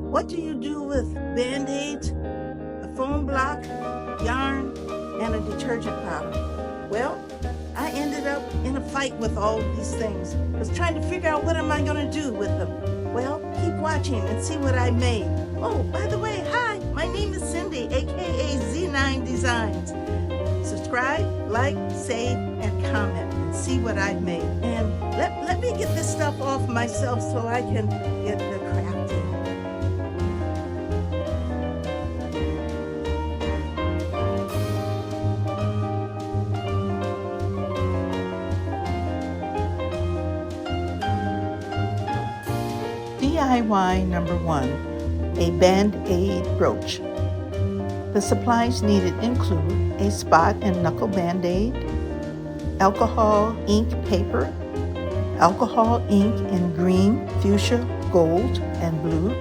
What do you do with Band-Aids, a foam block, yarn, and a detergent powder? Well, I ended up in a fight with all of these things. I was trying to figure out what am I going to do with them. Well, keep watching and see what I made. Oh, by the way, hi, my name is Cindy, aka Z9designs. Subscribe, like, save, and comment and see what I've made. And let me get this stuff off myself so I can get the crafting. DIY number 1, a Band-Aid brooch. The supplies needed include a spot and knuckle Band-Aid, alcohol ink paper, alcohol ink in green, fuchsia, gold, and blue,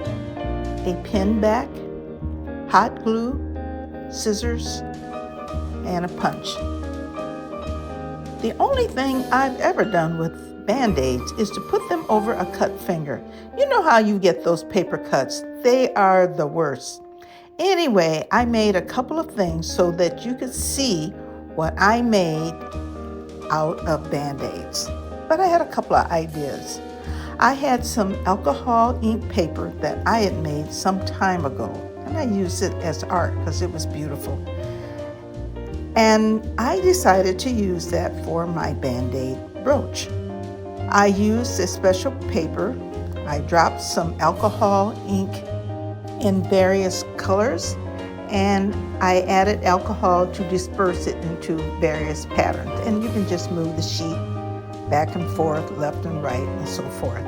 a pin back, hot glue, scissors, and a punch. The only thing I've ever done with Band-Aids is to put them over a cut finger. You know how you get those paper cuts? They are the worst. Anyway, I made a couple of things so that you could see what I made out of Band-Aids. But I had a couple of ideas. I had some alcohol ink paper that I had made some time ago, and I used it as art because it was beautiful. And I decided to use that for my Band-Aid brooch. I used a special paper. I dropped some alcohol ink in various colors, and I added alcohol to disperse it into various patterns. And you can just move the sheet back and forth, left and right, and so forth.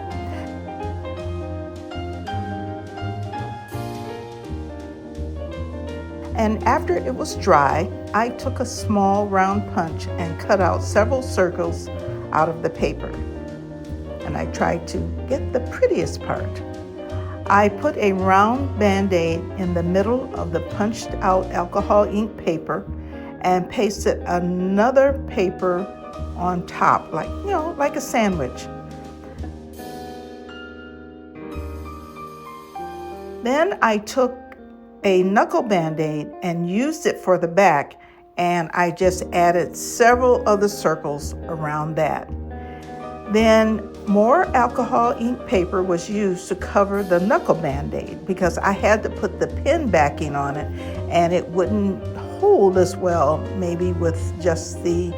And after it was dry, I took a small round punch and cut out several circles out of the paper. And I tried to get the prettiest part. I put a round Band-Aid in the middle of the punched out alcohol ink paper and pasted another paper on top, like a sandwich. Then I took a knuckle Band-Aid and used it for the back, and I just added several other circles around that. Then more alcohol ink paper was used to cover the knuckle Band-Aid because I had to put the pin backing on it and it wouldn't hold as well maybe with just the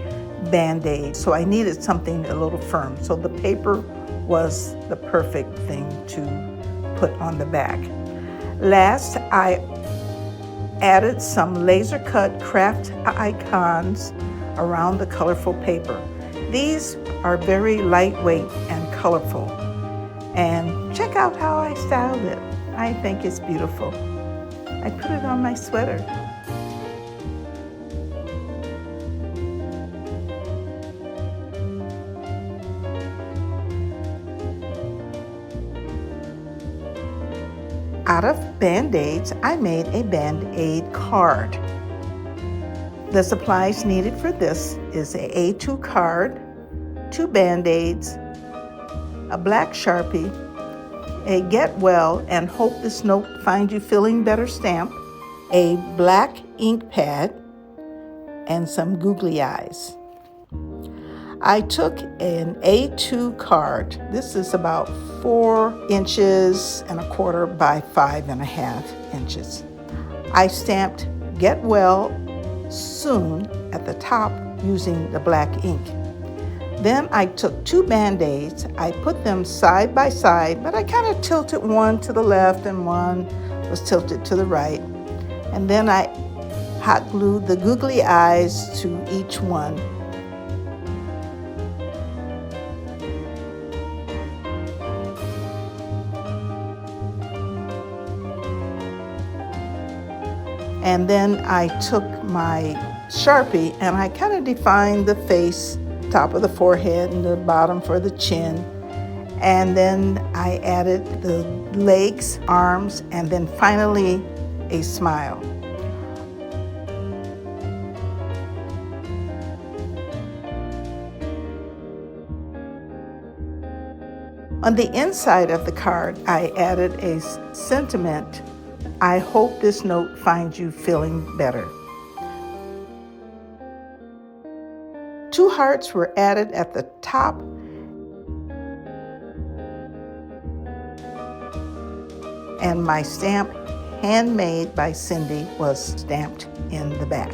Band-Aid. So I needed something a little firm. So the paper was the perfect thing to put on the back. Last, I added some laser cut craft icons around the colorful paper. These are very lightweight and colorful. And check out how I styled it. I think it's beautiful. I put it on my sweater. Out of Band-Aids, I made a Band-Aid card. The supplies needed for this is a A2 card, 2 Band-Aids, a black Sharpie, a Get Well and Hope This Note Finds You Feeling Better stamp, a black ink pad, and some googly eyes. I took an A2 card. This is about 4 inches and a quarter by 5.5 inches. I stamped Get Well Soon at the top using the black ink. Then I took 2 Band-Aids. I put them side by side, but I kind of tilted one to the left and one was tilted to the right. And then I hot glued the googly eyes to each one. And then I took my Sharpie and I kind of defined the face, top of the forehead and the bottom for the chin. And then I added the legs, arms, and then finally a smile. On the inside of the card, I added a sentiment. I hope this note finds you feeling better. 2 hearts were added at the top and my stamp, handmade by Cindy, was stamped in the back.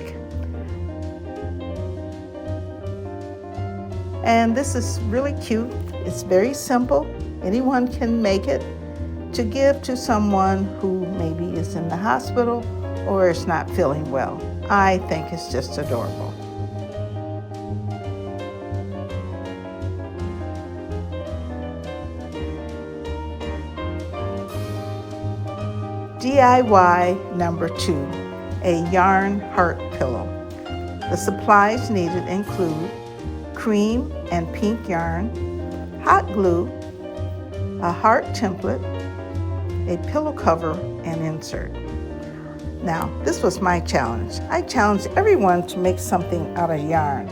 And this is really cute. It's very simple. Anyone can make it to give to someone who maybe is in the hospital or is not feeling well. I think it's just adorable. DIY number 2, a yarn heart pillow. The supplies needed include cream and pink yarn, hot glue, a heart template, a pillow cover, and insert. Now, this was my challenge. I challenged everyone to make something out of yarn.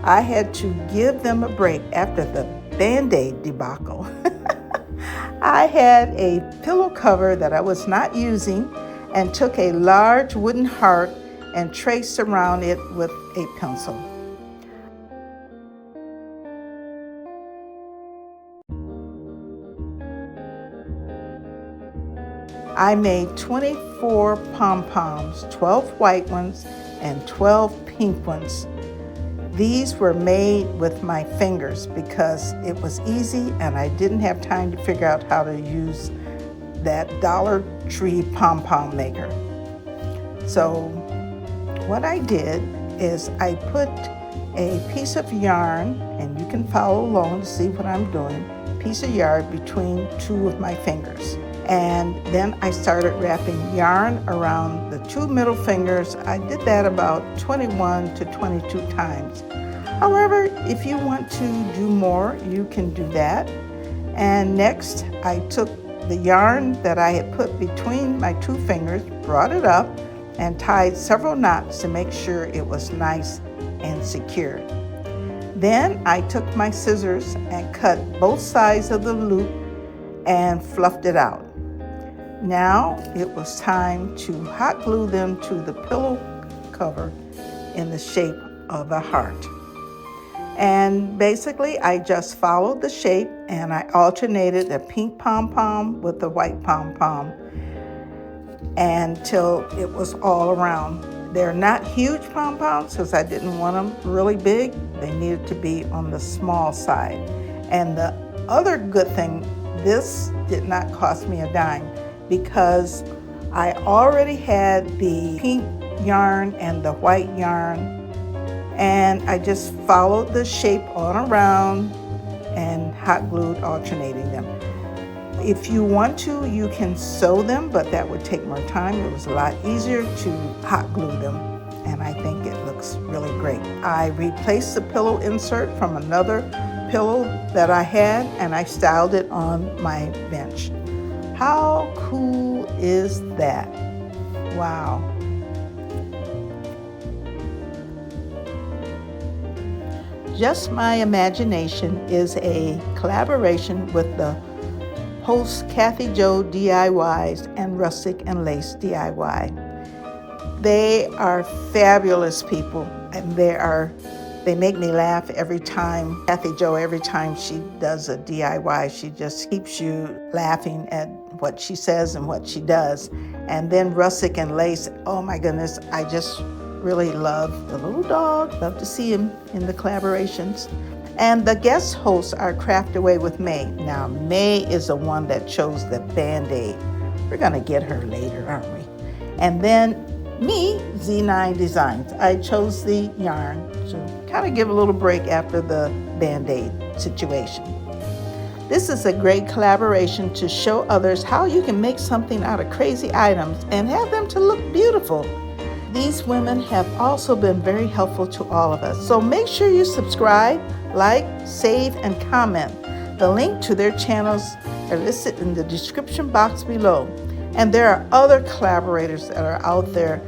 I had to give them a break after the Band-Aid debacle. I had a pillow cover that I was not using and took a large wooden heart and traced around it with a pencil. I made 24 pom-poms, 12 white ones and 12 pink ones. These were made with my fingers because it was easy and I didn't have time to figure out how to use that Dollar Tree pom-pom maker. So what I did is I put a piece of yarn, and you can follow along to see what I'm doing, piece of yarn between 2 of my fingers. And then I started wrapping yarn around the 2 middle fingers. I did that about 21 to 22 times. However, if you want to do more, you can do that. And next, I took the yarn that I had put between my 2 fingers, brought it up, and tied several knots to make sure it was nice and secure. Then I took my scissors and cut both sides of the loop and fluffed it out. Now it was time to hot glue them to the pillow cover in the shape of a heart. And basically I just followed the shape and I alternated the pink pom-pom with the white pom-pom until it was all around. They're not huge pom-poms because I didn't want them really big. They needed to be on the small side. And the other good thing, this did not cost me a dime, because I already had the pink yarn and the white yarn, and I just followed the shape on around and hot glued, alternating them. If you want to, you can sew them, but that would take more time. It was a lot easier to hot glue them, and I think it looks really great. I replaced the pillow insert from another pillow that I had, and I styled it on my bench. How cool is that? Wow. Just My Imagination is a collaboration with the host Kathy Jo DIYs and Rustic and Lace DIY. They are fabulous people, and they make me laugh every time. Kathy Jo, every time she does a DIY, she just keeps you laughing at what she says and what she does. And then Rustic and Lace, oh my goodness, I just really love the little dog. Love to see him in the collaborations. And the guest hosts are Craft Away with May. Now, May is the one that chose the Band-Aid. We're gonna get her later, aren't we? And then me, Z9designs. I chose the yarn to kind of give a little break after the Band-Aid situation. This is a great collaboration to show others how you can make something out of crazy items and have them to look beautiful. These women have also been very helpful to all of us. So make sure you subscribe, like, save, and comment. The link to their channels are listed in the description box below. And there are other collaborators that are out there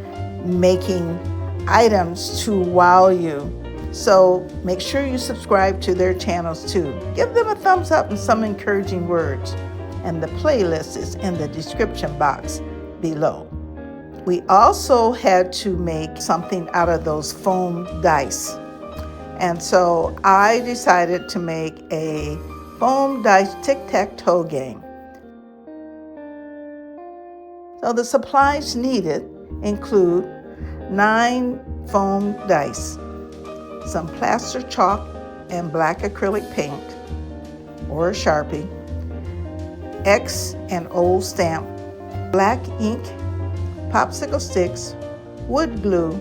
making items to wow you. So make sure you subscribe to their channels too. Give them a thumbs up and some encouraging words. And the playlist is in the description box below. We also had to make something out of those foam dice. And so I decided to make a foam dice tic-tac-toe game. So the supplies needed include 9 foam dice, some plaster chalk and black acrylic paint or a Sharpie, X and O stamp, black ink, popsicle sticks, wood glue,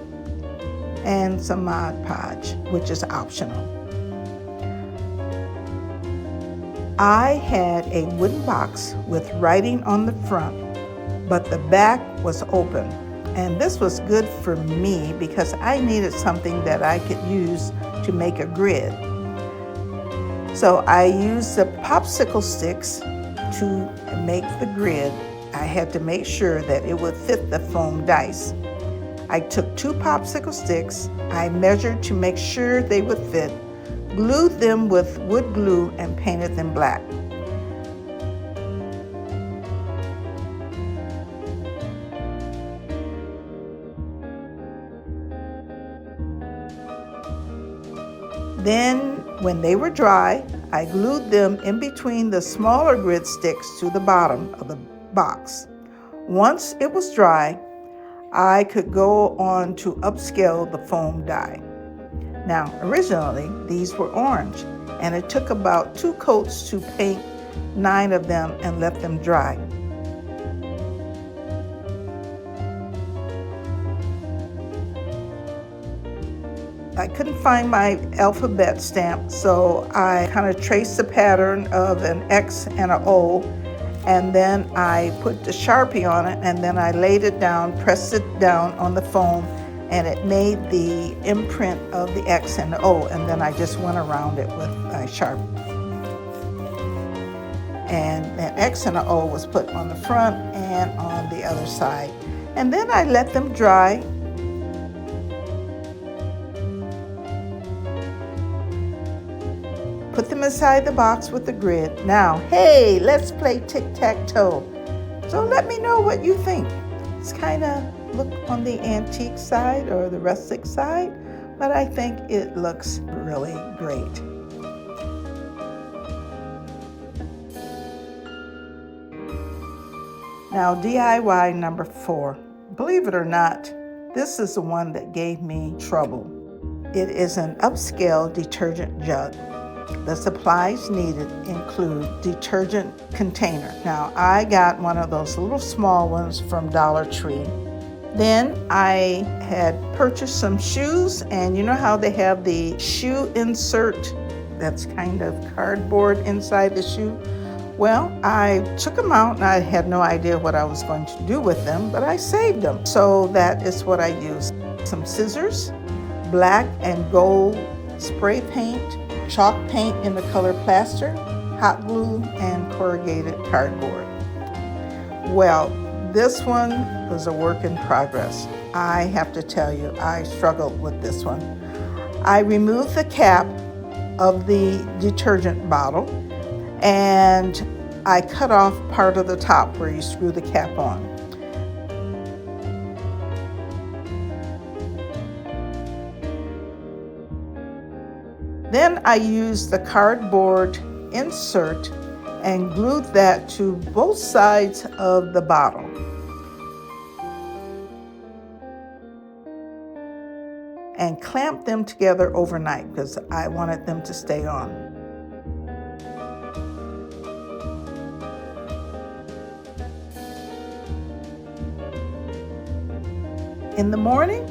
and some Mod Podge, which is optional. I had a wooden box with writing on the front, but the back was open. And this was good for me because I needed something that I could use to make a grid. So I used the popsicle sticks to make the grid. I had to make sure that it would fit the foam dice. I took 2 popsicle sticks, I measured to make sure they would fit, glued them with wood glue and painted them black. Then, when they were dry, I glued them in between the smaller grid sticks to the bottom of the box. Once it was dry, I could go on to upscale the foam die. Now, originally, these were orange, and it took about 2 coats to paint 9 of them and let them dry. I couldn't find my alphabet stamp, so I kind of traced the pattern of an X and an O, and then I put the Sharpie on it, and then I laid it down, pressed it down on the foam, and it made the imprint of the X and the O, and then I just went around it with my Sharpie. And an X and an O was put on the front and on the other side. And then I let them dry. Put them inside the box with the grid. Now, hey, let's play tic-tac-toe. So let me know what you think. It's kind of look on the antique side or the rustic side, but I think it looks really great. Now, DIY number 4. Believe it or not, this is the one that gave me trouble. It is an upscale detergent jug. The supplies needed include detergent container. Now, I got one of those little small ones from Dollar Tree. Then I had purchased some shoes, and you know how they have the shoe insert that's kind of cardboard inside the shoe? Well, I took them out and I had no idea what I was going to do with them, but I saved them. So that is what I used. Some scissors, black and gold spray paint, chalk paint in the color plaster, hot glue, and corrugated cardboard. Well, this one was a work in progress. I have to tell you, I struggled with this one. I removed the cap of the detergent bottle and I cut off part of the top where you screw the cap on. Then I used the cardboard insert and glued that to both sides of the bottle. And clamped them together overnight because I wanted them to stay on. In the morning,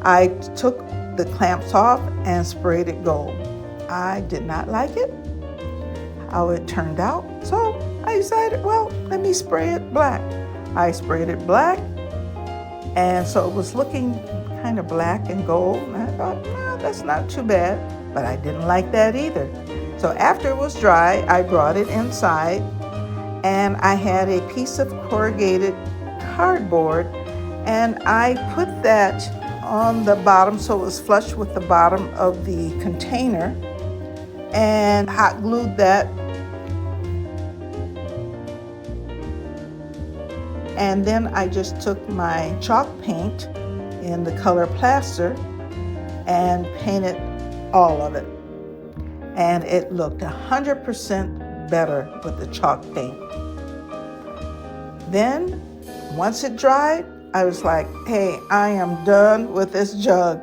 I took the clamps off and sprayed it gold. I did not like it, how it turned out, so I decided, well, let me spray it black. I sprayed it black, and so it was looking kind of black and gold, and I thought, no, that's not too bad, but I didn't like that either. So after it was dry, I brought it inside, and I had a piece of corrugated cardboard, and I put that on the bottom so it was flush with the bottom of the container, and hot glued that. And then I just took my chalk paint in the color plaster and painted all of it. And it looked 100% better with the chalk paint. Then, once it dried, I was like, hey, I am done with this jug.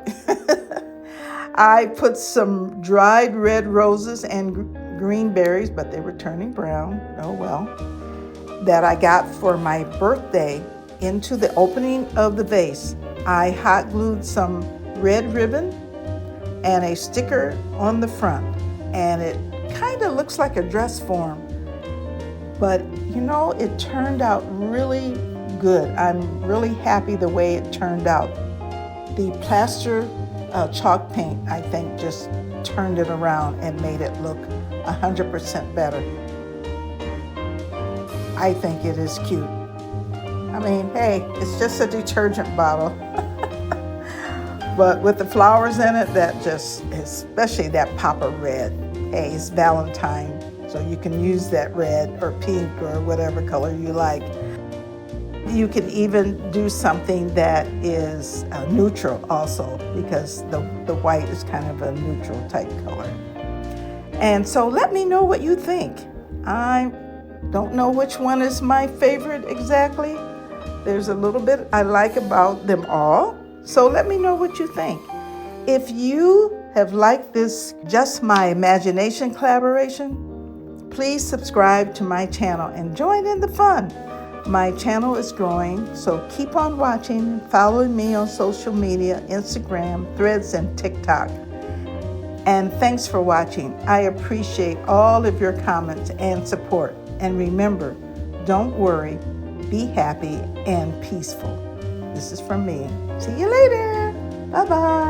I put some dried red roses and green berries, but they were turning brown, oh well, that I got for my birthday into the opening of the vase. I hot glued some red ribbon and a sticker on the front, and it kind of looks like a dress form, but you know, it turned out really good. I'm really happy the way it turned out. The plaster chalk paint, I think, just turned it around and made it look 100% better. I think it is cute. I mean, hey, it's just a detergent bottle. But with the flowers in it, that just, especially that pop of red. Hey, it's Valentine, so you can use that red or pink or whatever color you like. You can even do something that is neutral also, because the white is kind of a neutral type color. And so let me know what you think. I don't know which one is my favorite exactly. There's a little bit I like about them all. So let me know what you think. If you have liked this Just My Imagination collaboration, please subscribe to my channel and join in the fun. My channel is growing, so keep on watching and following me on social media, Instagram, Threads, and TikTok. And thanks for watching. I appreciate all of your comments and support. And remember, don't worry, be happy and peaceful. This is from me. See you later. Bye-bye.